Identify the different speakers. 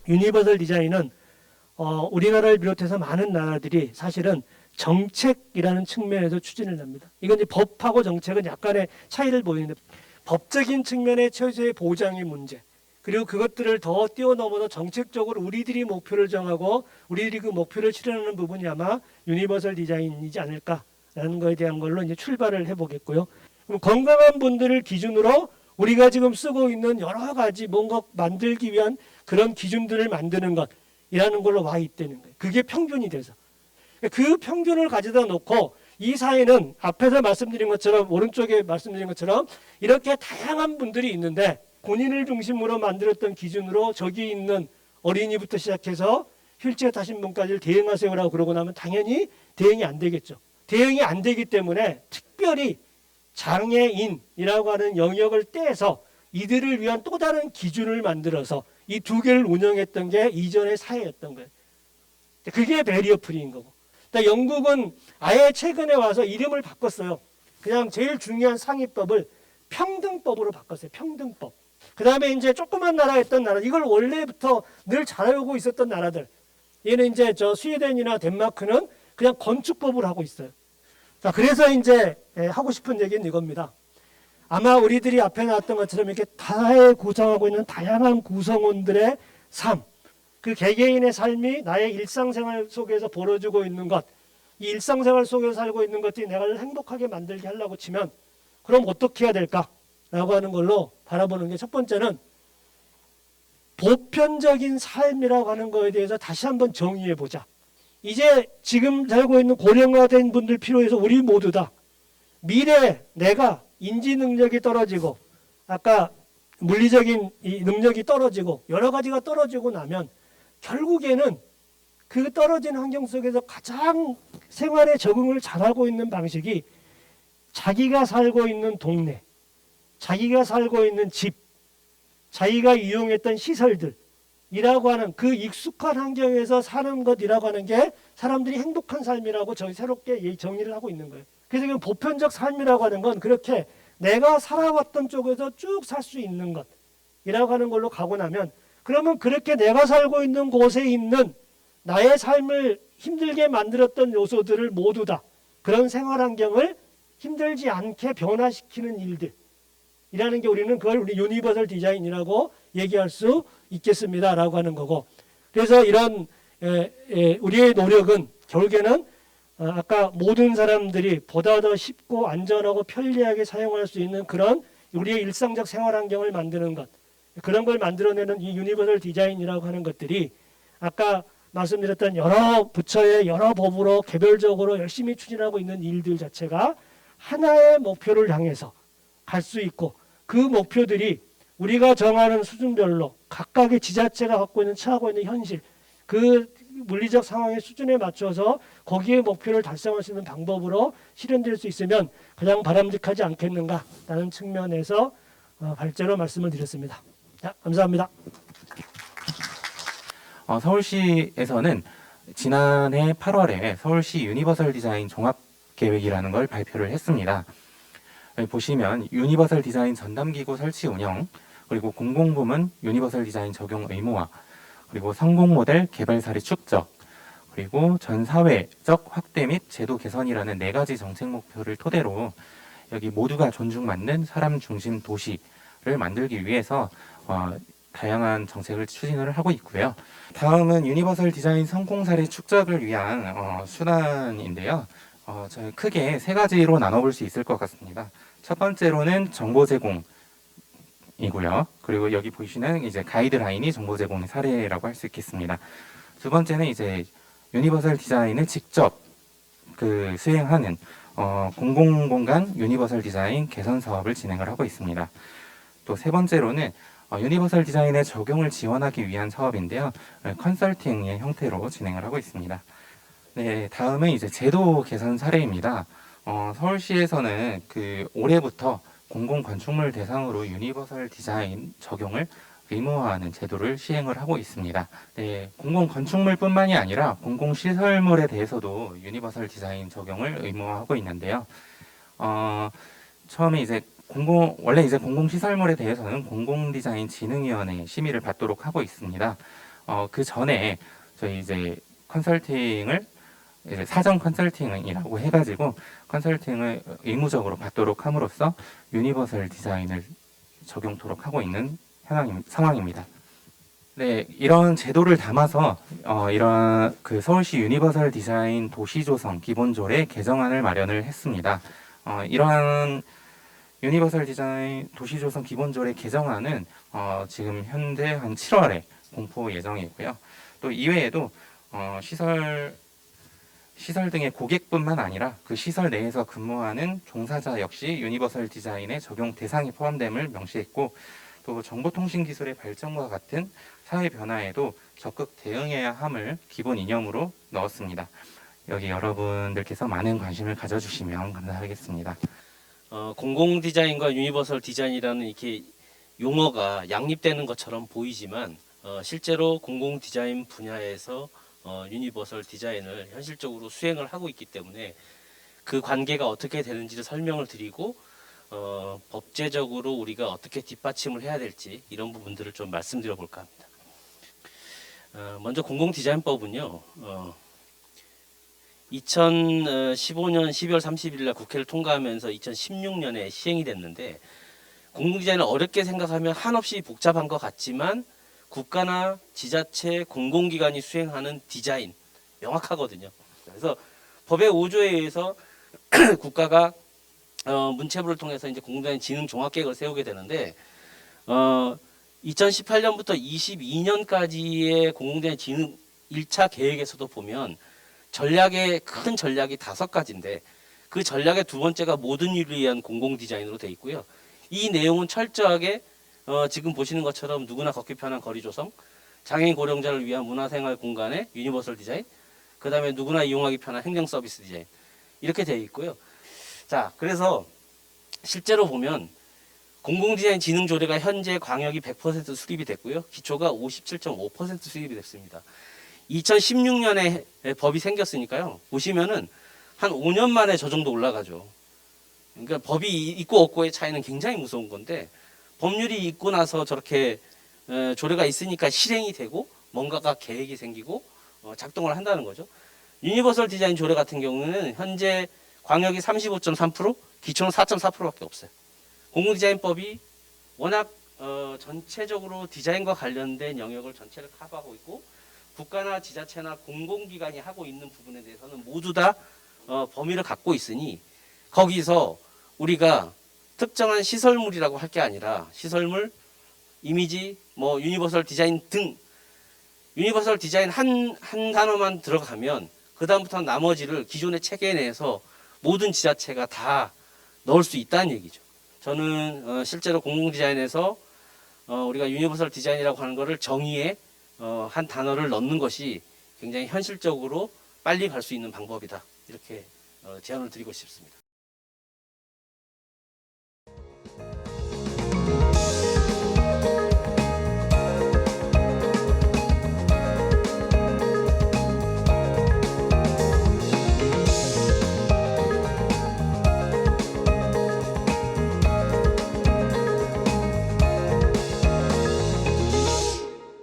Speaker 1: 유니버설 디자인은 우리나라를 비롯해서 많은 나라들이 사실은 정책이라는 측면에서 추진을 합니다. 이건 이제 법하고 정책은 약간의 차이를 보이는데 법적인 측면의 최소의 보장의 문제 그리고 그것들을 더 뛰어넘어서 정책적으로 우리들이 목표를 정하고 우리들이 그 목표를 실현하는 부분이 아마 유니버설 디자인이지 않을까라는 거에 대한 걸로 이제 출발을 해보겠고요. 그럼 건강한 분들을 기준으로 우리가 지금 쓰고 있는 여러 가지 뭔가 만들기 위한 그런 기준들을 만드는 것이라는 걸로 와 있다는 거예요. 그게 평균이 돼서. 그 평균을 가져다 놓고 이 사회는 앞에서 말씀드린 것처럼 오른쪽에 말씀드린 것처럼 이렇게 다양한 분들이 있는데 본인을 중심으로 만들었던 기준으로 저기 있는 어린이부터 시작해서 휠체어 타신 분까지 대응하세요라고 그러고 나면 당연히 대응이 안 되겠죠. 대응이 안 되기 때문에 특별히 장애인이라고 하는 영역을 떼서 이들을 위한 또 다른 기준을 만들어서 이 두 개를 운영했던 게 이전의 사회였던 거예요. 그게 베리어 프리인 거고. 그러니까 영국은 아예 최근에 와서 이름을 바꿨어요. 그냥 제일 중요한 상위법을 평등법으로 바꿨어요. 평등법. 그 다음에 이제 조그만 나라였던 나라, 이걸 원래부터 늘 잘하고 있었던 나라들. 얘는 이제 저 스웨덴이나 덴마크는 그냥 건축법을 하고 있어요. 자, 그래서 이제 하고 싶은 얘기는 이겁니다. 아마 우리들이 앞에 나왔던 것처럼 이렇게 사회에 구성하고 있는 다양한 구성원들의 삶, 그 개개인의 삶이 나의 일상생활 속에서 벌어지고 있는 것, 이 일상생활 속에서 살고 있는 것들이 내가 행복하게 만들게 하려고 치면 그럼 어떻게 해야 될까라고 하는 걸로 바라보는 게 첫 번째는 보편적인 삶이라고 하는 거에 대해서 다시 한번 정의해 보자. 이제 지금 살고 있는 고령화된 분들 필요해서 우리 모두 다 미래 내가 인지 능력이 떨어지고 아까 물리적인 이 능력이 떨어지고 여러 가지가 떨어지고 나면 결국에는 그 떨어진 환경 속에서 가장 생활에 적응을 잘하고 있는 방식이 자기가 살고 있는 동네, 자기가 살고 있는 집, 자기가 이용했던 시설들이라고 하는 그 익숙한 환경에서 사는 것이라고 하는 게 사람들이 행복한 삶이라고 저희 새롭게 정의를 하고 있는 거예요. 그래서 그 보편적 삶이라고 하는 건 그렇게 내가 살아왔던 쪽에서 쭉 살 수 있는 것이라고 하는 걸로 가고 나면 그러면 그렇게 내가 살고 있는 곳에 있는 나의 삶을 힘들게 만들었던 요소들을 모두 다 그런 생활 환경을 힘들지 않게 변화시키는 일들이라는 게 우리는 그걸 우리 유니버설 디자인이라고 얘기할 수 있겠습니다라고 하는 거고 그래서 이런 우리의 노력은 결국에는 아까 모든 사람들이 보다 더 쉽고 안전하고 편리하게 사용할 수 있는 그런 우리의 일상적 생활 환경을 만드는 것 그런 걸 만들어내는 이 유니버설 디자인이라고 하는 것들이 아까 말씀드렸던 여러 부처의 여러 법으로 개별적으로 열심히 추진하고 있는 일들 자체가 하나의 목표를 향해서 갈 수 있고 그 목표들이 우리가 정하는 수준별로 각각의 지자체가 갖고 있는 처하고 있는 현실 그 물리적 상황의 수준에 맞춰서 거기에 목표를 달성할 수 있는 방법으로 실현될 수 있으면 가장 바람직하지 않겠는가라는 측면에서 발제로 말씀을 드렸습니다. 자, 감사합니다.
Speaker 2: 서울시에서는 지난해 8월에 서울시 유니버설 디자인 종합계획이라는 걸 발표를 했습니다. 보시면 유니버설 디자인 전담기구 설치 운영, 그리고 공공부문 유니버설 디자인 적용 의무화, 그리고 성공 모델 개발 사례 축적, 그리고 전 사회적 확대 및 제도 개선이라는 4가지 정책 목표를 토대로 여기 모두가 존중받는 사람 중심 도시를 만들기 위해서 다양한 정책을 추진을 하고 있고요. 다음은 유니버설 디자인 성공 사례 축적을 위한 수단인데요. 저희 크게 3가지로 나눠볼 수 있을 것 같습니다. 첫 번째로는 정보 제공이고요. 그리고 여기 보시는 이제 가이드라인이 정보 제공 사례라고 할 수 있겠습니다. 두 번째는 이제 유니버설 디자인을 직접 수행하는 공공공간 유니버설 디자인 개선 사업을 진행을 하고 있습니다. 또 세 번째로는 유니버설 디자인의 적용을 지원하기 위한 사업인데요. 컨설팅의 형태로 진행을 하고 있습니다. 네, 다음은 이제 제도 개선 사례입니다. 서울시에서는 올해부터 공공건축물 대상으로 유니버설 디자인 적용을 의무화하는 제도를 시행을 하고 있습니다. 네, 공공건축물뿐만이 아니라 공공시설물에 대해서도 유니버설 디자인 적용을 의무화하고 있는데요. 처음에 이제 원래 이제 공공시설물에 대해서는 공공디자인 진흥위원회 심의를 받도록 하고 있습니다. 그 전에 저희 이제 컨설팅을 이제 사전 컨설팅이라고 해가지고 컨설팅을 의무적으로 받도록 함으로써 유니버설 디자인을 적용토록 하고 있는 상황입니다. 네, 이런 제도를 담아서 이런 그 서울시 유니버설 디자인 도시조성 기본조례 개정안을 마련을 했습니다. 이러한 유니버설 디자인 도시조성 기본조례 개정안은 지금 현재 한 7월에 공포 예정이고요. 또 이외에도 시설 등의 고객뿐만 아니라 그 시설 내에서 근무하는 종사자 역시 유니버설 디자인의 적용 대상이 포함됨을 명시했고, 또 정보통신기술의 발전과 같은 사회 변화에도 적극 대응해야 함을 기본 이념으로 넣었습니다. 여기 여러분들께서 많은 관심을 가져주시면 감사하겠습니다.
Speaker 3: 공공 디자인과 유니버설 디자인이라는 이렇게 용어가 양립되는 것처럼 보이지만 실제로 공공 디자인 분야에서 유니버설 디자인을 현실적으로 수행을 하고 있기 때문에 그 관계가 어떻게 되는지를 설명을 드리고 법제적으로 우리가 어떻게 뒷받침을 해야 될지 이런 부분들을 좀 말씀드려 볼까 합니다. 먼저 공공디자인법은요, 2015년 12월 30일 날 국회를 통과하면서 2016년에 시행이 됐는데, 공공디자인을 어렵게 생각하면 한없이 복잡한 것 같지만 국가나 지자체, 공공기관이 수행하는 디자인 명확하거든요. 그래서 법의 5조에 의해서 국가가 문체부를 통해서 이제 공공디자인 진흥 종합계획을 세우게 되는데, 2018년부터 22년까지의 공공디자인 진흥 1차 계획에서도 보면 큰 전략이 5가지인데, 그 전략의 두 번째가 모든 인류를 위한 공공디자인으로 되어 있고요. 이 내용은 철저하게 지금 보시는 것처럼 누구나 걷기 편한 거리 조성, 장애인 고령자를 위한 문화생활 공간의 유니버설 디자인, 그 다음에 누구나 이용하기 편한 행정 서비스 디자인, 이렇게 되어 있고요. 자, 그래서 실제로 보면 공공디자인 진흥 조례가 현재 광역이 100% 수립이 됐고요. 기초가 57.5% 수립이 됐습니다. 2016년에 법이 생겼으니까요. 보시면은 한 5년 만에 저 정도 올라가죠. 그러니까 법이 있고 없고의 차이는 굉장히 무서운 건데, 법률이 있고 나서 저렇게 조례가 있으니까 실행이 되고 뭔가가 계획이 생기고 작동을 한다는 거죠. 유니버설 디자인 조례 같은 경우는 현재 광역이 35.3%, 기초는 4.4%밖에 없어요. 공공디자인법이 워낙 전체적으로 디자인과 관련된 영역을 전체를 커버하고 있고, 국가나 지자체나 공공기관이 하고 있는 부분에 대해서는 모두 다 범위를 갖고 있으니, 거기서 우리가 특정한 시설물이라고 할 게 아니라 시설물, 이미지, 뭐 유니버설 디자인 등 유니버설 디자인 한 단어만 들어가면 그 다음부터 나머지를 기존의 체계 내에서 모든 지자체가 다 넣을 수 있다는 얘기죠. 저는 실제로 공공디자인에서 우리가 유니버설 디자인이라고 하는 것을 정의에 한 단어를 넣는 것이 굉장히 현실적으로 빨리 갈 수 있는 방법이다, 이렇게 제안을 드리고 싶습니다.